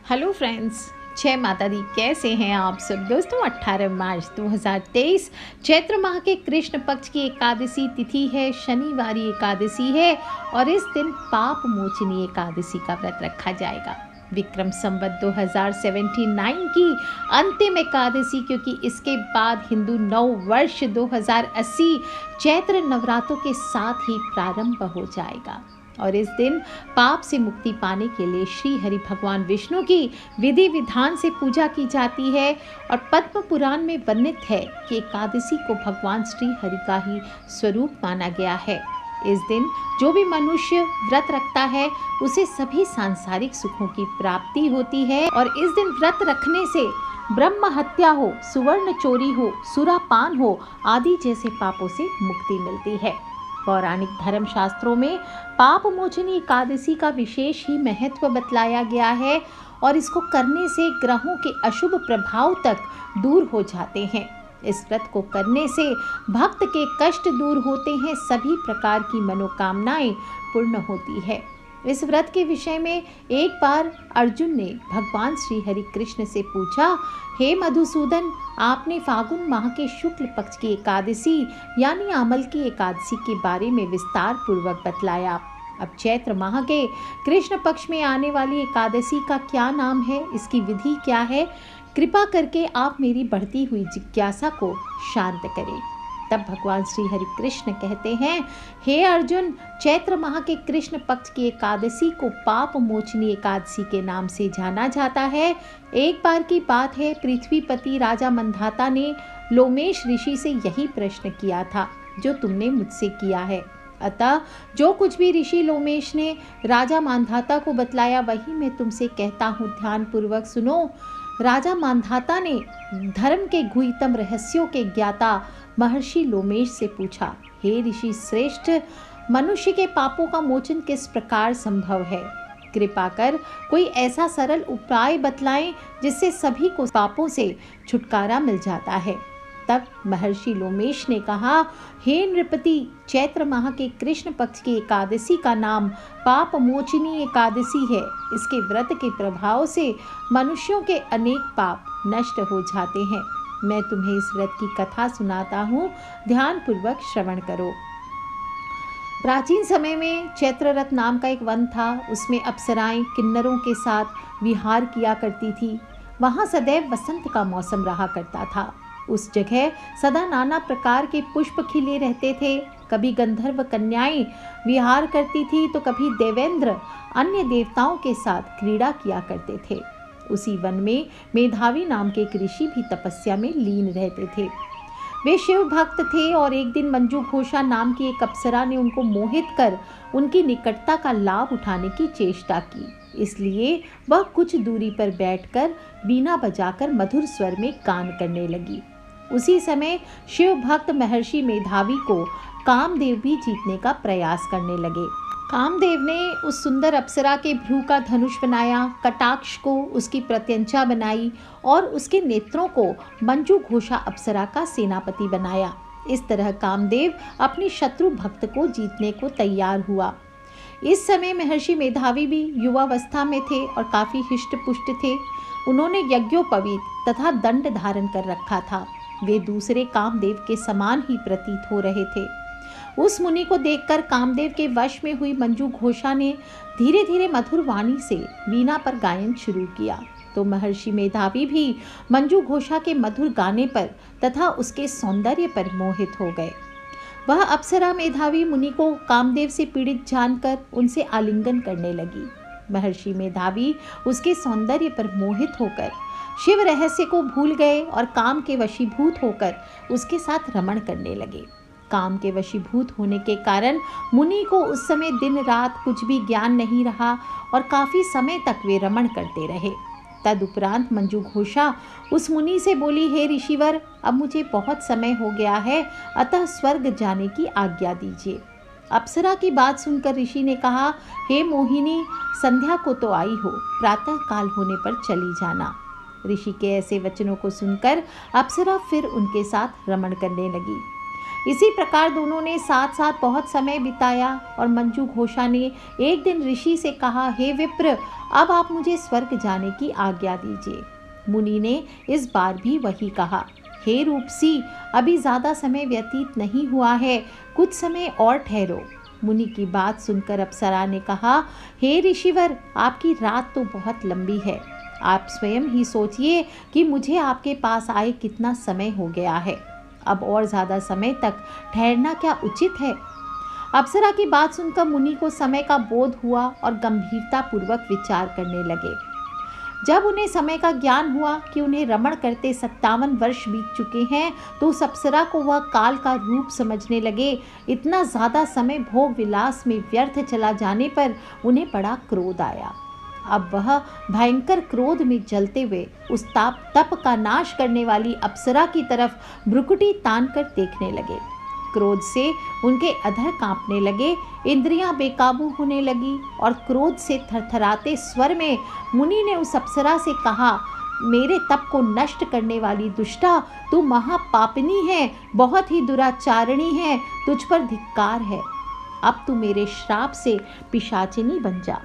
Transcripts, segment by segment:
Hello friends, जय माता दी। कैसे हैं आप सब दोस्तों। 18 मार्च 2023 चैत्र माह के कृष्ण पक्ष की एकादशी तिथि है, शनिवारी एकादशी है और इस दिन पाप मोचनी एकादशी का व्रत रखा जाएगा। विक्रम संवत 2079 की अंतिम एकादशी, क्योंकि इसके बाद हिंदू नव वर्ष 2080 चैत्र नवरात्रों के साथ ही प्रारंभ हो जाएगा। और इस दिन पाप से मुक्ति पाने के लिए श्री हरि भगवान विष्णु की विधि विधान से पूजा की जाती है। और पद्म पुराण में वर्णित है कि एकादशी को भगवान श्री हरि का ही स्वरूप माना गया है। इस दिन जो भी मनुष्य व्रत रखता है उसे सभी सांसारिक सुखों की प्राप्ति होती है। और इस दिन व्रत रखने से ब्रह्म हत्या हो, सुवर्ण चोरी हो, सुरापान हो आदि जैसे पापों से मुक्ति मिलती है। पौराणिक धर्म शास्त्रों में पाप मोचनी एकादशी का विशेष ही महत्व बतलाया गया है और इसको करने से ग्रहों के अशुभ प्रभाव तक दूर हो जाते हैं। इस व्रत को करने से भक्त के कष्ट दूर होते हैं, सभी प्रकार की मनोकामनाएं पूर्ण होती है। इस व्रत के विषय में एक बार अर्जुन ने भगवान श्री हरि कृष्ण से पूछा, हे मधुसूदन, आपने फागुन माह के शुक्ल पक्ष की एकादशी यानी अमल की एकादशी के बारे में विस्तार पूर्वक बतलाया। अब चैत्र माह के कृष्ण पक्ष में आने वाली एकादशी का क्या नाम है, इसकी विधि क्या है, कृपा करके आप मेरी बढ़ती हुई जिज्ञासा को शांत करें। तब भगवान श्री हरि कृष्ण कहते हैं, हे अर्जुन, चैत्र माह के कृष्ण पक्ष की एकादशी को पाप मोचनी एकादशी के नाम से जाना जाता है। एक बार की बात है, पृथ्वीपति राजा मंधाता ने लोमेश ऋषि से यही प्रश्न किया था जो तुमने मुझसे किया है। अतः जो कुछ भी ऋषि लोमेश ने राजा मांधाता को बतलाया वही मैं तुमसे कहता हूँ, ध्यान पूर्वक सुनो। राजा मांधाता ने धर्म के गुह्यतम रहस्यों के ज्ञाता महर्षि लोमेश से पूछा, हे ऋषि श्रेष्ठ, मनुष्य के पापों का मोचन किस प्रकार संभव है? कृपा कर कोई ऐसा सरल उपाय बतलाएं जिससे सभी को पापों से छुटकारा मिल जाता है। तब महर्षि लोमेश ने कहा, हे नृपति, चैत्र माह के कृष्ण पक्ष की एकादशी का नाम पाप मोचनी एकादशी है। इसके व्रत के प्रभाव से मनुष्यों के अनेक पाप नष्ट हो जाते हैं। मैं तुम्हें इस व्रत की कथा सुनाता हूँ, ध्यान पूर्वक श्रवण करो। प्राचीन समय में चैत्ररथ नाम का एक वन था। उसमें अप्सराएं किन्नरों के साथ विहार किया करती थी। वहाँ सदैव वसंत का मौसम रहा करता था। उस जगह सदा नाना प्रकार के पुष्प खिले रहते थे। कभी गंधर्व कन्याएं विहार करती थी तो कभी देवेंद्र अन्य देवताओं के साथ क्रीड़ा किया करते थे। उसी वन में मेधावी नाम के एक ऋषि भी तपस्या में लीन रहते थे। वे शिव भक्त थे और एक दिन मंजू घोषा नाम की एक अप्सरा ने उनको मोहित कर उनकी निकटता का लाभ उठाने की चेष्टा की। इसलिए वह कुछ दूरी पर बैठकर वीणा बजाकर मधुर स्वर में गान करने लगी। उसी समय शिव भक्त महर्षि मेधावी को कामदेव भी जीतने का प्रयास करने लगे। कामदेव ने उस सुंदर अप्सरा के भ्रू का धनुष बनाया, कटाक्ष को उसकी प्रत्यंचा बनाई और उसके नेत्रों को मंजू घोषा अप्सरा का सेनापति बनाया। इस तरह कामदेव अपनी शत्रु भक्त को जीतने को तैयार हुआ। इस समय महर्षि मेधावी भी युवावस्था में थे और काफी हिष्ट पुष्ट थे। उन्होंने यज्ञोपवीत तथा दंड धारण कर रखा था। वे दूसरे कामदेव के समान ही प्रतीत हो रहे थे। उस मुनि को देखकर कामदेव के वश में हुई मंजू घोषा ने धीरे धीरे मधुर वाणी से वीणा पर गायन शुरू किया तो महर्षि मेधावी भी मंजू घोषा के मधुर गाने पर तथा उसके सौंदर्य पर मोहित हो गए। वह अप्सरा मेधावी मुनि को कामदेव से पीड़ित जानकर उनसे आलिंगन करने लगी। महर्षि मेधावी उसके सौंदर्य पर मोहित होकर शिव रहस्य को भूल गए और काम के वशीभूत होकर उसके साथ रमण करने लगे। काम के वशीभूत होने के कारण मुनि को उस समय दिन रात कुछ भी ज्ञान नहीं रहा और काफी समय तक वे रमण करते रहे। तदुपरांत मंजू घोषा उस मुनि से बोली, हे ऋषिवर, अब मुझे बहुत समय हो गया है, अतः स्वर्ग जाने की आज्ञा दीजिए। अप्सरा की बात सुनकर ऋषि ने कहा, हे मोहिनी, संध्या को तो आई हो, प्रातः काल होने पर चली जाना। ऋषि के ऐसे वचनों को सुनकर अप्सरा फिर उनके साथ रमण करने लगी। इसी प्रकार दोनों ने साथ साथ बहुत समय बिताया और मंजू घोषा ने एक दिन ऋषि से कहा, हे विप्र, अब आप मुझे स्वर्ग जाने की आज्ञा दीजिए। मुनि ने इस बार भी वही कहा, हे रूपसी, अभी ज़्यादा समय व्यतीत नहीं हुआ है, कुछ समय और ठहरो। मुनि की बात सुनकर अप्सरा ने कहा, हे ऋषिवर, आपकी रात तो बहुत लंबी है। आप स्वयं ही सोचिए कि मुझे आपके पास आए कितना समय हो गया है। अब और ज़्यादा समय तक ठहरना क्या उचित है? अप्सरा की बात सुनकर मुनि को समय का बोध हुआ और गंभीरता पूर्वक विचार करने लगे। जब उन्हें समय का ज्ञान हुआ कि उन्हें रमण करते 57 वर्ष बीत चुके हैं, तो उस अप्सरा को वह काल का रूप समझने लगे। इतना ज़्यादा समय भोग विलास में व्यर्थ चला जाने पर उन्हें बड़ा क्रोध आया। अब वह भयंकर क्रोध में जलते हुए उस तप का नाश करने वाली अप्सरा की तरफ भ्रुकुटी तान कर देखने लगे। क्रोध से उनके अधर कांपने लगे, इंद्रियां बेकाबू होने लगी और क्रोध से थरथराते स्वर में मुनि ने उस अप्सरा से कहा, मेरे तप को नष्ट करने वाली दुष्टा, तू महापापिनी है, बहुत ही दुराचारिणी है, तुझ पर धिक्कार है। अब तू मेरे श्राप से पिशाचिनी बन जा।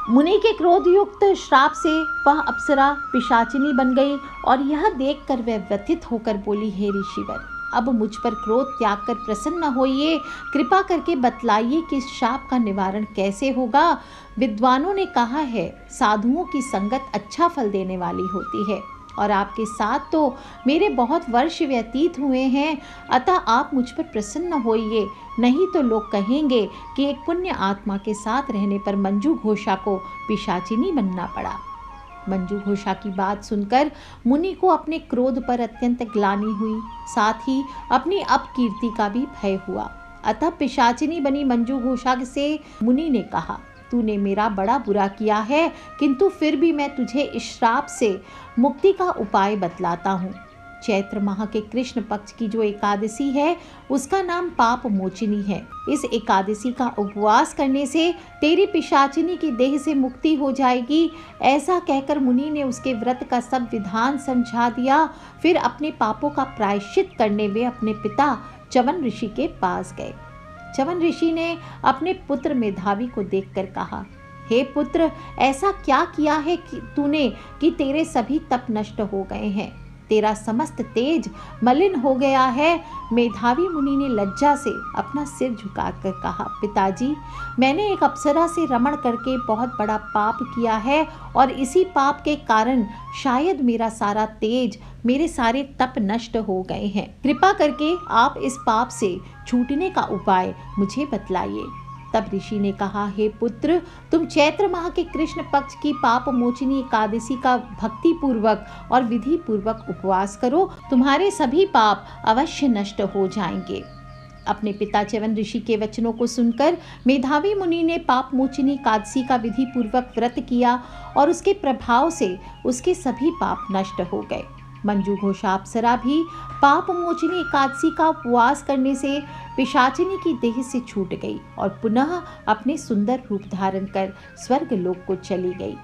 मुनि के क्रोधयुक्त श्राप से वह अप्सरा पिशाचिनी बन गई और यह देखकर वह व्यथित होकर बोली, हे ऋषिवर, अब मुझ पर क्रोध त्याग कर प्रसन्न होइए, कृपा करके बतलाइए कि इस शाप का निवारण कैसे होगा। विद्वानों ने कहा है, साधुओं की संगत अच्छा फल देने वाली होती है और आपके साथ तो मेरे बहुत वर्ष व्यतीत हुए हैं, अतः आप मुझ पर प्रसन्न होइए, नहीं तो लोग कहेंगे कि एक पुण्य आत्मा के साथ रहने पर मंजू घोषा को पिशाचिनी बनना पड़ा। मंजू घोषा की बात सुनकर मुनि को अपने क्रोध पर अत्यंत ग्लानि हुई, साथ ही अपनी अपकीर्ति का भी भय हुआ। अतः पिशाचिनी बनी मंजू घोषा से मुनि ने कहा, तूने मेरा बड़ा बुरा किया है, किंतु फिर भी मैं तुझे इस श्राप से मुक्ति का उपाय बतलाता हूँ। चैत्र माह के कृष्ण पक्ष की जो एकादशी है, उसका नाम पाप मोचिनी है। इस एकादशी का उपवास करने से तेरी पिशाचिनी की देह से मुक्ति हो जाएगी। ऐसा कहकर मुनि ने उसके व्रत का सब विधान समझा दिया। फिर अपने पापों का प्रायश्चित करने वे अपने पिता च्यवन ऋषि के पास गए। च्यवन ऋषि ने अपने पुत्र मेधावी को देखकर कहा, हे पुत्र, ऐसा क्या किया है कि तूने कि तेरे सभी तप नष्ट हो गए हैं, तेरा समस्त तेज मलिन हो गया है। मेधावी मुनि ने लज्जा से अपना सिर झुकाकर कहा, पिताजी, मैंने एक अप्सरा से रमण करके बहुत बड़ा पाप किया है और इसी पाप के कारण शायद मेरा सारा तेज, मेरे सारे तप नष्ट हो गए हैं। कृपा करके आप इस पाप से छूटने का उपाय मुझे बतलाइए। तब ऋषि ने कहा, हे पुत्र, तुम चैत्र माह के कृष्ण पक्ष की पाप मोचिनी एकादशी का भक्ति पूर्वक और विधि पूर्वक उपवास करो, तुम्हारे सभी पाप अवश्य नष्ट हो जाएंगे। अपने पिता च्यवन ऋषि के वचनों को सुनकर मेधावी मुनि ने पाप मोचिनी एकादशी का विधि पूर्वक व्रत किया और उसके प्रभाव से उसके सभी पाप नष्ट हो गए। मंजू घोषा अप्सरा भी पाप मोचिनी एकादशी का उपवास करने से पिशाचिनी की देह से छूट गई और पुनः अपने सुंदर रूप धारण कर स्वर्ग लोक को चली गई।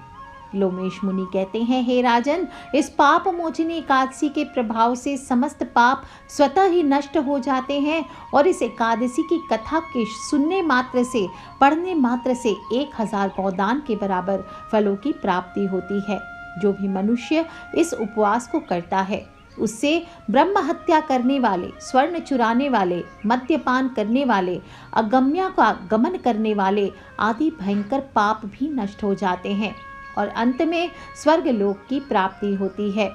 लोमेश मुनि कहते हैं, हे राजन, इस पाप मोचिनी एकादशी के प्रभाव से समस्त पाप स्वतः ही नष्ट हो जाते हैं और इस एकादशी की कथा के सुनने मात्र से, पढ़ने मात्र से 1000 गौदान के बराबर फलों की प्राप्ति होती है। जो भी मनुष्य इस उपवास को करता है, उससे ब्रह्म हत्या करने वाले, स्वर्ण चुराने वाले, मद्यपान करने वाले, अगम्या का गमन करने वाले आदि भयंकर पाप भी नष्ट हो जाते हैं और अंत में स्वर्ग लोक की प्राप्ति होती है।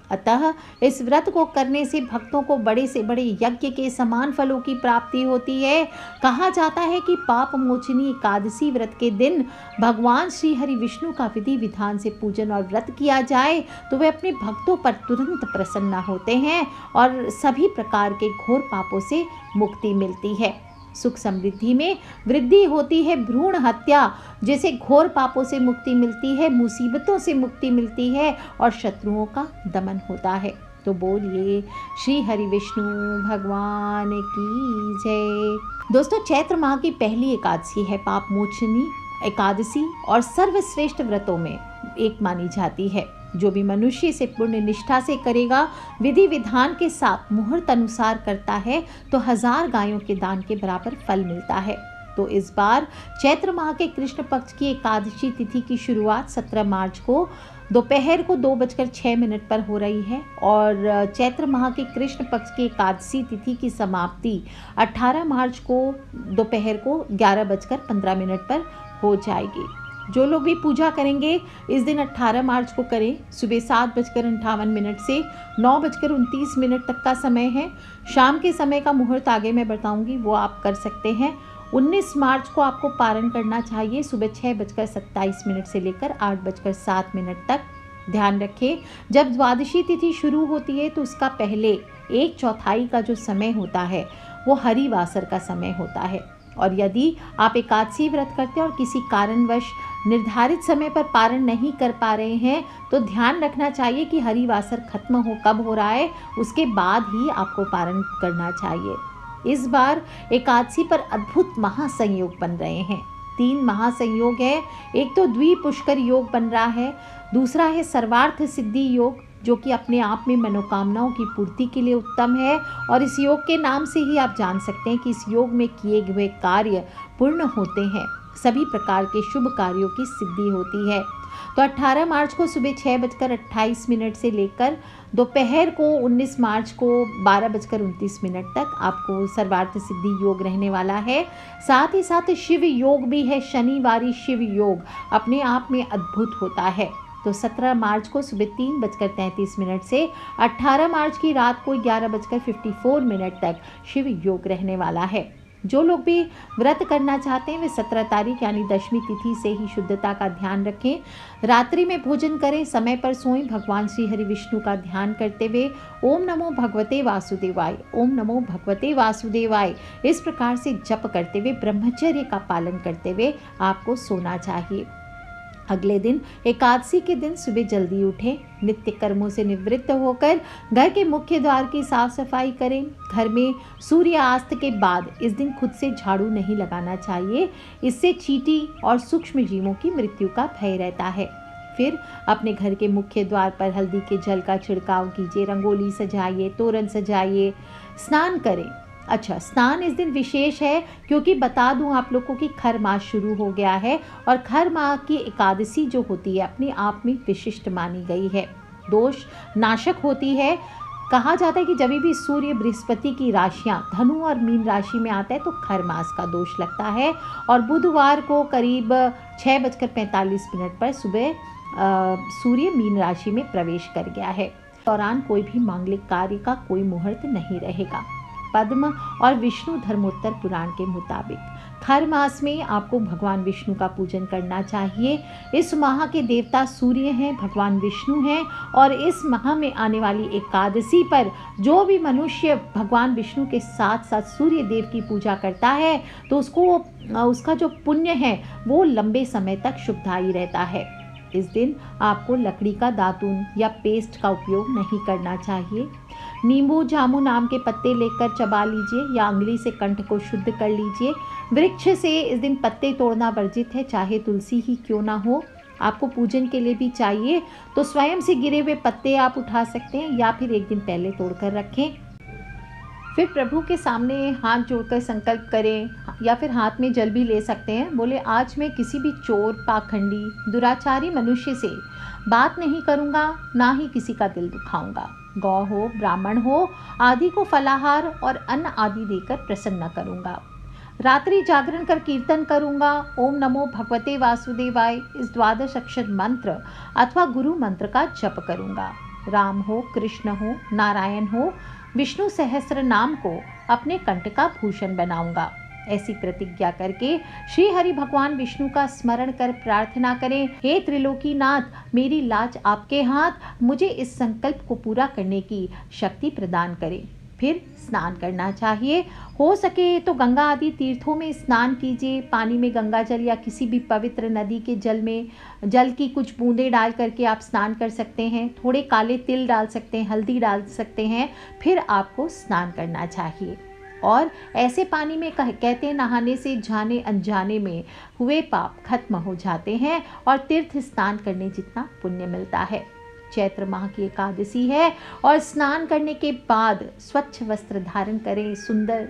अतः इस व्रत को करने से भक्तों को बड़े से बड़े यज्ञ के समान फलों की प्राप्ति होती है। कहा जाता है कि पाप मोचिनी एकादशी व्रत के दिन भगवान श्री हरि विष्णु का विधि विधान से पूजन और व्रत किया जाए तो वे अपने भक्तों पर तुरंत प्रसन्न होते हैं और सभी प्रकार के घोर पापों से मुक्ति मिलती है। सुख समृद्धि में वृद्धि होती है। भ्रूण हत्या जैसे घोर पापों से मुक्ति मिलती है, मुसीबतों से मुक्ति मिलती है और शत्रुओं का दमन होता है। तो बोलिए श्री हरि विष्णु भगवान की जय। दोस्तों, चैत्र माह की पहली एकादशी है पाप मोचनी एकादशी और सर्वश्रेष्ठ व्रतों में एक मानी जाती है। जो भी मनुष्य इसे पूर्ण निष्ठा से करेगा, विधि विधान के साथ मुहूर्त अनुसार करता है, तो 1000 गायों के दान के बराबर फल मिलता है। तो इस बार चैत्र माह के कृष्ण पक्ष की एकादशी तिथि की शुरुआत 17 मार्च को दोपहर को 2:06 पर हो रही है और चैत्र माह के कृष्ण पक्ष की एकादशी तिथि की समाप्ति 18 मार्च को दोपहर को 11:15 पर हो जाएगी। जो लोग भी पूजा करेंगे इस दिन 18 मार्च को करें। सुबह 7:58 से 9:29 तक का समय है। शाम के समय का मुहूर्त आगे मैं बताऊंगी, वो आप कर सकते हैं। 19 मार्च को आपको पारण करना चाहिए सुबह 6:27 से लेकर 8:07 तक। ध्यान रखें, जब द्वादशी तिथि शुरू होती है तो उसका पहले 1/4 का जो समय होता है वो हरिवासर का समय होता है। और यदि आप एकादशी व्रत करते हैं और किसी कारणवश निर्धारित समय पर पारण नहीं कर पा रहे हैं तो ध्यान रखना चाहिए कि हरिवासर खत्म कब हो रहा है, उसके बाद ही आपको पारण करना चाहिए। इस बार एकादशी पर अद्भुत महासंयोग बन रहे हैं। 3 महासंयोग है। एक तो द्विपुष्कर योग बन रहा है, दूसरा है सर्वार्थ सिद्धि योग जो कि अपने आप में मनोकामनाओं की पूर्ति के लिए उत्तम है। और इस योग के नाम से ही आप जान सकते हैं कि इस योग में किए हुए कार्य पूर्ण होते हैं, सभी प्रकार के शुभ कार्यों की सिद्धि होती है। तो 18 मार्च को सुबह 6:28 से लेकर दोपहर को 19 मार्च को 12:29 तक आपको सर्वार्थ सिद्धि योग रहने वाला है। साथ ही साथ शिव योग भी है, शनिवारी शिव योग अपने आप में अद्भुत होता है। तो 17 मार्च को सुबह 3:33 से 18 मार्च की रात को 11:54 तक शिव योग रहने वाला है। जो लोग भी व्रत करना चाहते हैं वे 17 तारीख यानी दशमी तिथि से ही शुद्धता का ध्यान रखें। रात्रि में भोजन करें, समय पर सोएं, भगवान श्री हरि विष्णु का ध्यान करते हुए ओम नमो भगवते वासुदेवाय, ओम नमो भगवते वासुदेवाय इस प्रकार से जप करते हुए ब्रह्मचर्य का पालन करते हुए आपको सोना चाहिए। अगले दिन एकादशी के दिन सुबह जल्दी उठें, नित्य कर्मों से निवृत्त होकर घर के मुख्य द्वार की साफ सफाई करें। घर में सूर्यास्त के बाद इस दिन खुद से झाड़ू नहीं लगाना चाहिए, इससे चींटी और सूक्ष्म जीवों की मृत्यु का भय रहता है। फिर अपने घर के मुख्य द्वार पर हल्दी के जल का छिड़काव कीजिए, रंगोली सजाइए, तोरण सजाइए, स्नान करें। अच्छा, स्नान इस दिन विशेष है क्योंकि बता दूं आप लोगों को कि खर मास शुरू हो गया है और खर माह की एकादशी जो होती है अपने आप में विशिष्ट मानी गई है, दोष नाशक होती है। कहा जाता है कि जब भी सूर्य बृहस्पति की राशियां धनु और मीन राशि में आता है तो खर मास का दोष लगता है। और बुधवार को करीब 6:45 पर सुबह सूर्य मीन राशि में प्रवेश कर गया है। दौरान कोई भी मांगलिक कार्य का कोई मुहूर्त नहीं रहेगा। पद्म और विष्णु धर्मोत्तर पुराण के मुताबिक खर मास में आपको भगवान विष्णु का पूजन करना चाहिए। इस माह के देवता सूर्य हैं, भगवान विष्णु हैं और इस माह में आने वाली एकादशी पर जो भी मनुष्य भगवान विष्णु के साथ साथ सूर्य देव की पूजा करता है तो उसका जो पुण्य है वो लंबे समय तक शुभदायी रहता है। इस दिन आपको लकड़ी का दातून या पेस्ट का उपयोग नहीं करना चाहिए। नींबू जामुन आम के पत्ते लेकर चबा लीजिए या अंगुली से कंठ को शुद्ध कर लीजिए। वृक्ष से इस दिन पत्ते तोड़ना वर्जित है, चाहे तुलसी ही क्यों ना हो। आपको पूजन के लिए भी चाहिए तो स्वयं से गिरे हुए पत्ते आप उठा सकते हैं या फिर एक दिन पहले तोड़कर रखें। फिर प्रभु के सामने हाथ जोड़कर संकल्प करें या फिर हाथ में जल भी ले सकते हैं। बोले, आज मैं किसी भी चोर, पाखंडी, दुराचारी मनुष्य से बात नहीं करूँगा, ना ही किसी का दिल दुखाऊंगा। गौ हो, ब्राह्मण हो आदि को फलाहार और अन्न आदि देकर प्रसन्न करूँगा। रात्रि जागरण कर कीर्तन करूँगा। ओम नमो भगवते वासुदेवाय इस 12 अक्षर मंत्र अथवा गुरु मंत्र का जप करूँगा। राम हो, कृष्ण हो, नारायण हो, विष्णु सहस्त्र नाम को अपने कंठ का भूषण बनाऊंगा। ऐसी प्रतिज्ञा करके श्री हरि भगवान विष्णु का स्मरण कर प्रार्थना करें, हे त्रिलोकीनाथ, मेरी लाज आपके हाथ, मुझे इस संकल्प को पूरा करने की शक्ति प्रदान करें। फिर स्नान करना चाहिए। हो सके तो गंगा आदि तीर्थों में स्नान कीजिए। पानी में गंगा जल या किसी भी पवित्र नदी के जल की कुछ बूंदें डाल करके आप स्नान कर सकते हैं। थोड़े काले तिल डाल सकते हैं, हल्दी डाल सकते हैं, फिर आपको स्नान करना चाहिए। और ऐसे पानी में कहते हैं नहाने से जाने अनजाने में हुए पाप खत्म हो जाते हैं और तीर्थ स्नान करने जितना पुण्य मिलता है। चैत्र माह की एकादशी है और स्नान करने के बाद स्वच्छ वस्त्र धारण करें। सुंदर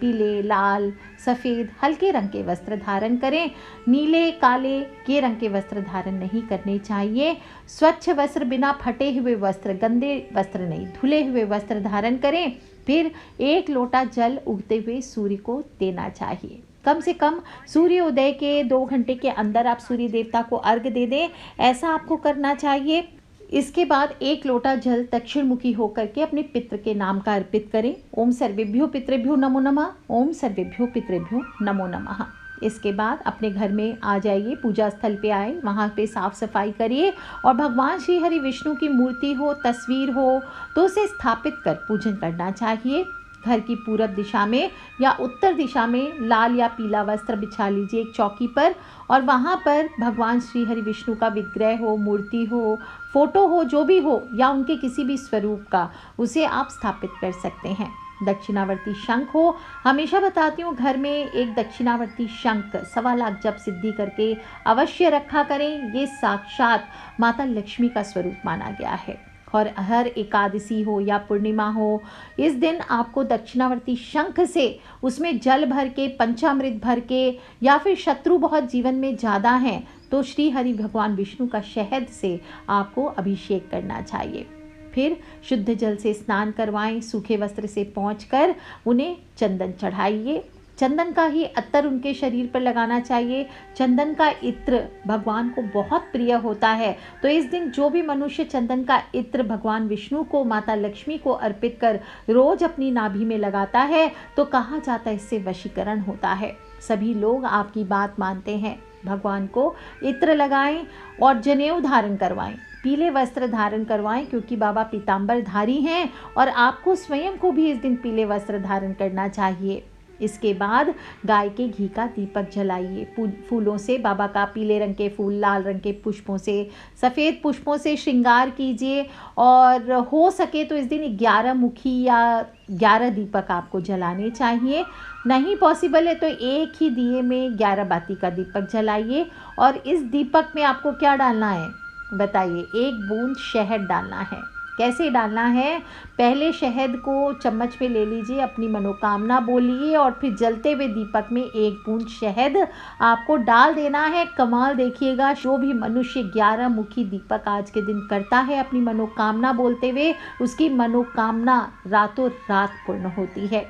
पीले, लाल, सफ़ेद, हल्के रंग के वस्त्र धारण करें। नीले, काले ये रंग के वस्त्र धारण नहीं करने चाहिए। स्वच्छ वस्त्र, बिना फटे हुए वस्त्र, गंदे वस्त्र नहीं, धुले हुए वस्त्र धारण करें। फिर 1 लोटा जल उगते हुए सूर्य को देना चाहिए। कम से कम सूर्य उदय के 2 घंटे के अंदर आप सूर्य देवता को अर्घ्य दे दें, ऐसा आपको करना चाहिए। इसके बाद 1 लोटा जल दक्षिण मुखी होकर के अपने पितृ के नाम का अर्पित करें। ओम सर्वेभ्यो पितृभ्यो नमो नमः, ओम सर्वेभ्यो पितृभ्यो नमो नमः। इसके बाद अपने घर में आ जाइए, पूजा स्थल पे आए, वहाँ पे साफ सफाई करिए और भगवान श्री हरि विष्णु की मूर्ति हो, तस्वीर हो तो उसे स्थापित कर पूजन करना चाहिए। घर की पूरब दिशा में या उत्तर दिशा में लाल या पीला वस्त्र बिछा लीजिए एक चौकी पर और वहाँ पर भगवान श्री हरि विष्णु का विग्रह हो, मूर्ति हो, फोटो हो, जो भी हो या उनके किसी भी स्वरूप का, उसे आप स्थापित कर सकते हैं। दक्षिणावर्ती शंख हो, हमेशा बताती हूँ घर में एक दक्षिणावर्ती शंख 1.25 लाख जप सिद्धि करके अवश्य रखा करें। ये साक्षात माता लक्ष्मी का स्वरूप माना गया है और हर एकादशी हो या पूर्णिमा हो, इस दिन आपको दक्षिणावर्ती शंख से उसमें जल भर के, पंचामृत भर के, या फिर शत्रु बहुत जीवन में ज़्यादा हैं तो श्री हरि भगवान विष्णु का शहद से आपको अभिषेक करना चाहिए। फिर शुद्ध जल से स्नान करवाएं, सूखे वस्त्र से पोंछकर उन्हें चंदन चढ़ाइए। चंदन का ही अत्तर उनके शरीर पर लगाना चाहिए। चंदन का इत्र भगवान को बहुत प्रिय होता है, तो इस दिन जो भी मनुष्य चंदन का इत्र भगवान विष्णु को, माता लक्ष्मी को अर्पित कर रोज अपनी नाभि में लगाता है तो कहा जाता है इससे वशीकरण होता है। सभी लोग आपकी बात मानते हैं। भगवान को इत्र लगाएं और जनेऊ धारण करवाएं, पीले वस्त्र धारण करवाएं क्योंकि बाबा पीताम्बर धारी हैं और आपको स्वयं को भी इस दिन पीले वस्त्र धारण करना चाहिए। इसके बाद गाय के घी का दीपक जलाइए। फूलों से बाबा का पीले रंग के फूल, लाल रंग के पुष्पों से, सफ़ेद पुष्पों से श्रृंगार कीजिए और हो सके तो इस दिन 11 मुखी या 11 दीपक आपको जलाने चाहिए। नहीं पॉसिबल है तो एक ही दिए में 11 बाती का दीपक जलाइए। और इस दीपक में आपको क्या डालना है बताइए? 1 बूंद शहद डालना है। कैसे डालना है? पहले शहद को चम्मच में ले लीजिए, अपनी मनोकामना बोलिए और फिर जलते हुए दीपक में 1 बूंद शहद आपको डाल देना है। कमाल देखिएगा, जो भी मनुष्य 11 मुखी दीपक आज के दिन करता है अपनी मनोकामना बोलते हुए, उसकी मनोकामना रातों रात पूर्ण होती है।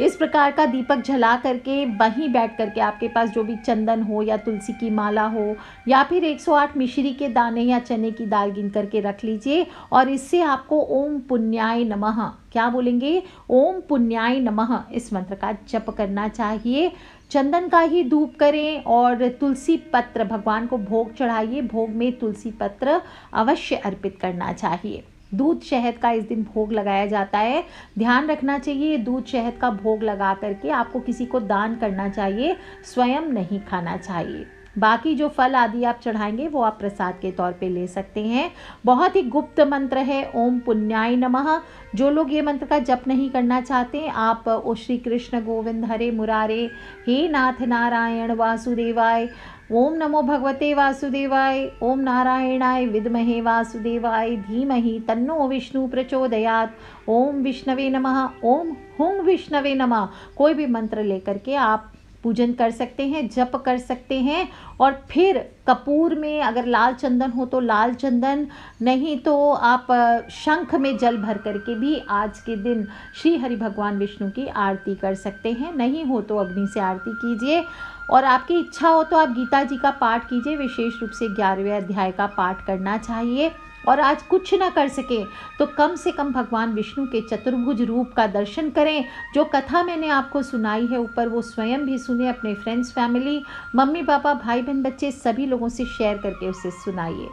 इस प्रकार का दीपक जला करके वहीं बैठ करके आपके पास जो भी चंदन हो या तुलसी की माला हो या फिर 108 मिश्री के दाने या चने की दाल गिन करके रख लीजिए और इससे आपको ओम पुण्याय नमः, क्या बोलेंगे? ओम पुण्याय नमः, इस मंत्र का जप करना चाहिए। चंदन का ही धूप करें और तुलसी पत्र भगवान को भोग चढ़ाइए। भोग में तुलसी पत्र अवश्य अर्पित करना चाहिए। दूध शहद का इस दिन भोग लगाया जाता है। ध्यान रखना चाहिए, दूध शहद का भोग लगा करके आपको किसी को दान करना चाहिए, स्वयं नहीं खाना चाहिए। बाकी जो फल आदि आप चढ़ाएंगे वो आप प्रसाद के तौर पे ले सकते हैं। बहुत ही गुप्त मंत्र है ओम पुण्याय नमः। जो लोग ये मंत्र का जप नहीं करना चाहते, आप ओ श्री कृष्ण गोविंद हरे मुरारे, हे नाथ नारायण वासुदेवाय, ओम नमो भगवते वासुदेवाय, ओम नारायणाय विद्महे वासुदेवाय धीमहि तन्नो विष्णु प्रचोदयात्, ओम विष्णवे नमः, ओम हुं विष्णवे नमः, कोई भी मंत्र लेकर के आप पूजन कर सकते हैं, जप कर सकते हैं। और फिर कपूर में अगर लाल चंदन हो तो लाल चंदन, नहीं तो आप शंख में जल भर करके भी आज के दिन श्री हरि भगवान विष्णु की आरती कर सकते हैं। नहीं हो तो अग्नि से आरती कीजिए और आपकी इच्छा हो तो आप गीता जी का पाठ कीजिए। विशेष रूप से 11वें अध्याय का पाठ करना चाहिए। और आज कुछ ना कर सके तो कम से कम भगवान विष्णु के चतुर्भुज रूप का दर्शन करें। जो कथा मैंने आपको सुनाई है ऊपर, वो स्वयं भी सुने, अपने फ्रेंड्स, फैमिली, मम्मी पापा, भाई बहन, बच्चे सभी लोगों से शेयर करके उसे सुनाइए।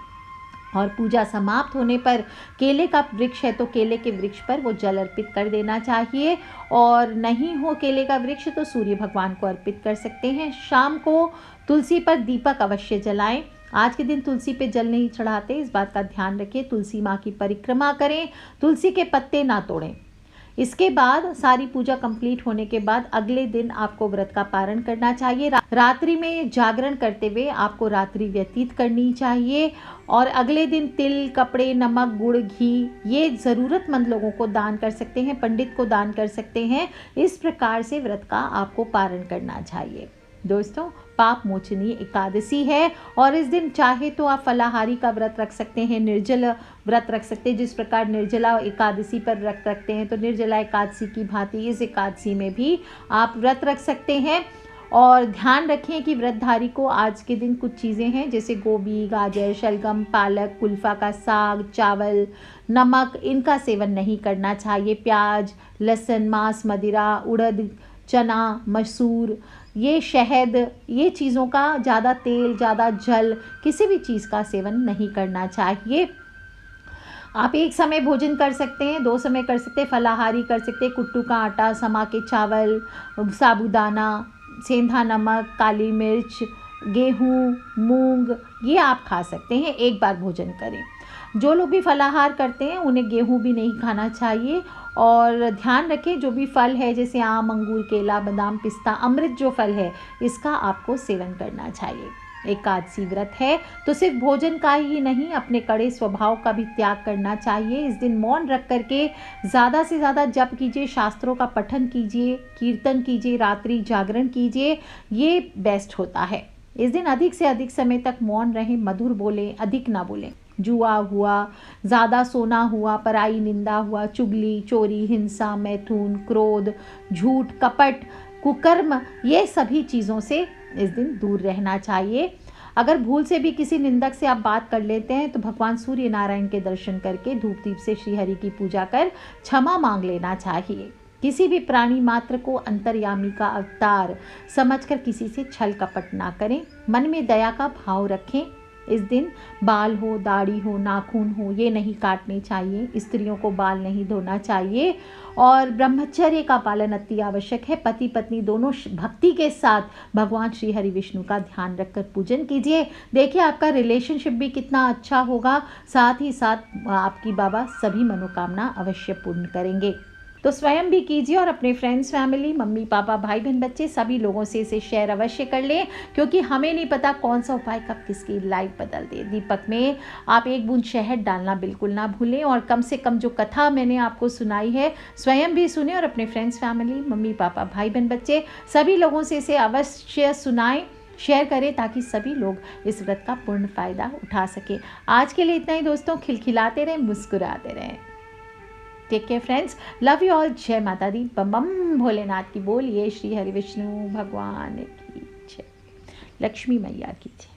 और पूजा समाप्त होने पर केले का वृक्ष है तो केले के वृक्ष पर वो जल अर्पित कर देना चाहिए। और नहीं हो केले का वृक्ष तो सूर्य भगवान को अर्पित कर सकते हैं। शाम को तुलसी पर दीपक अवश्य जलाएं। आज के दिन तुलसी पे जल नहीं चढ़ाते, इस बात का ध्यान रखिए। तुलसी माँ की परिक्रमा करें, तुलसी के पत्ते ना तोड़ें। इसके बाद सारी पूजा कंप्लीट होने के बाद अगले दिन आपको व्रत का पारण करना चाहिए। रात्रि में जागरण करते हुए आपको रात्रि व्यतीत करनी चाहिए और अगले दिन तिल, कपड़े, नमक, गुड़, घी ये ज़रूरतमंद लोगों को दान कर सकते हैं, पंडित को दान कर सकते हैं। इस प्रकार से व्रत का आपको पारण करना चाहिए। दोस्तों, पाप मोचनी एकादशी है और इस दिन चाहे तो आप फलाहारी का व्रत रख सकते हैं, निर्जल व्रत रख सकते हैं। जिस प्रकार निर्जला एकादशी पर व्रत रखते हैं तो निर्जला एकादशी की भांति इस एकादशी में भी आप व्रत रख सकते हैं। और ध्यान रखें कि व्रतधारी को आज के दिन कुछ चीज़ें हैं जैसे गोभी, गाजर, शलगम, पालक, कुल्फा का साग, चावल, नमक इनका सेवन नहीं करना चाहिए। प्याज, लहसुन, मांस, मदिरा, उड़द, चना, मसूर, ये शहद, ये चीज़ों का ज़्यादा तेल, ज़्यादा जल, किसी भी चीज़ का सेवन नहीं करना चाहिए। आप एक समय भोजन कर सकते हैं, 2 समय कर सकते हैं, फलाहारी कर सकते हैं, कुट्टू का आटा, समा के चावल, साबूदाना, सेंधा नमक, काली मिर्च, गेहूँ, मूंग ये आप खा सकते हैं, एक बार भोजन करें। जो लोग भी फलाहार करते हैं उन्हें गेहूँ भी नहीं खाना चाहिए। और ध्यान रखें जो भी फल है जैसे आम, अंगूर, केला, बादाम, पिस्ता, अमृत जो फल है इसका आपको सेवन करना चाहिए। एकादशी व्रत है तो सिर्फ भोजन का ही नहीं, अपने कड़े स्वभाव का भी त्याग करना चाहिए। इस दिन मौन रख करके ज़्यादा से ज़्यादा जप कीजिए, शास्त्रों का पठन कीजिए, कीर्तन कीजिए, रात्रि जागरण कीजिए, ये बेस्ट होता है। इस दिन अधिक से अधिक समय तक मौन रहें, मधुर बोलें, अधिक ना बोलें। जुआ हुआ, ज़्यादा सोना हुआ, पराई निंदा हुआ, चुगली, चोरी, हिंसा, मैथुन, क्रोध, झूठ, कपट, कुकर्म ये सभी चीज़ों से इस दिन दूर रहना चाहिए। अगर भूल से भी किसी निंदक से आप बात कर लेते हैं तो भगवान सूर्य नारायण के दर्शन करके धूप दीप से श्री हरि की पूजा कर क्षमा मांग लेना चाहिए। किसी भी प्राणी मात्र को अंतर्यामी का अवतार समझकर किसी से छल कपट ना करें। मन में दया का भाव रखें। इस दिन बाल हो, दाढ़ी हो, नाखून हो ये नहीं काटने चाहिए। स्त्रियों को बाल नहीं धोना चाहिए और ब्रह्मचर्य का पालन अति आवश्यक है। पति पत्नी दोनों भक्ति के साथ भगवान श्री हरि विष्णु का ध्यान रखकर पूजन कीजिए। देखिए आपका रिलेशनशिप भी कितना अच्छा होगा, साथ ही साथ आपकी बाबा सभी मनोकामना अवश्य पूर्ण करेंगे। तो स्वयं भी कीजिए और अपने फ्रेंड्स, फैमिली, मम्मी पापा, भाई बहन, बच्चे सभी लोगों से इसे शेयर अवश्य कर लें, क्योंकि हमें नहीं पता कौन सा उपाय कब किसकी लाइफ बदल दे। दीपक में आप 1 बूंद शहद डालना बिल्कुल ना भूलें और कम से कम जो कथा मैंने आपको सुनाई है स्वयं भी सुने और अपने फ्रेंड्स, फैमिली, मम्मी पापा, भाई बहन, बच्चे सभी लोगों से इसे अवश्य सुनाएं, शेयर करें ताकि सभी लोग इस व्रत का पूर्ण फ़ायदा उठा सकें। आज के लिए इतना ही दोस्तों। खिलखिलाते रहें, मुस्कुराते रहें। Take care friends, love you all. जय माता दी, बम बम भोलेनाथ की बोलिए, श्री हरि विष्णु भगवान की जय, लक्ष्मी मैया की जय।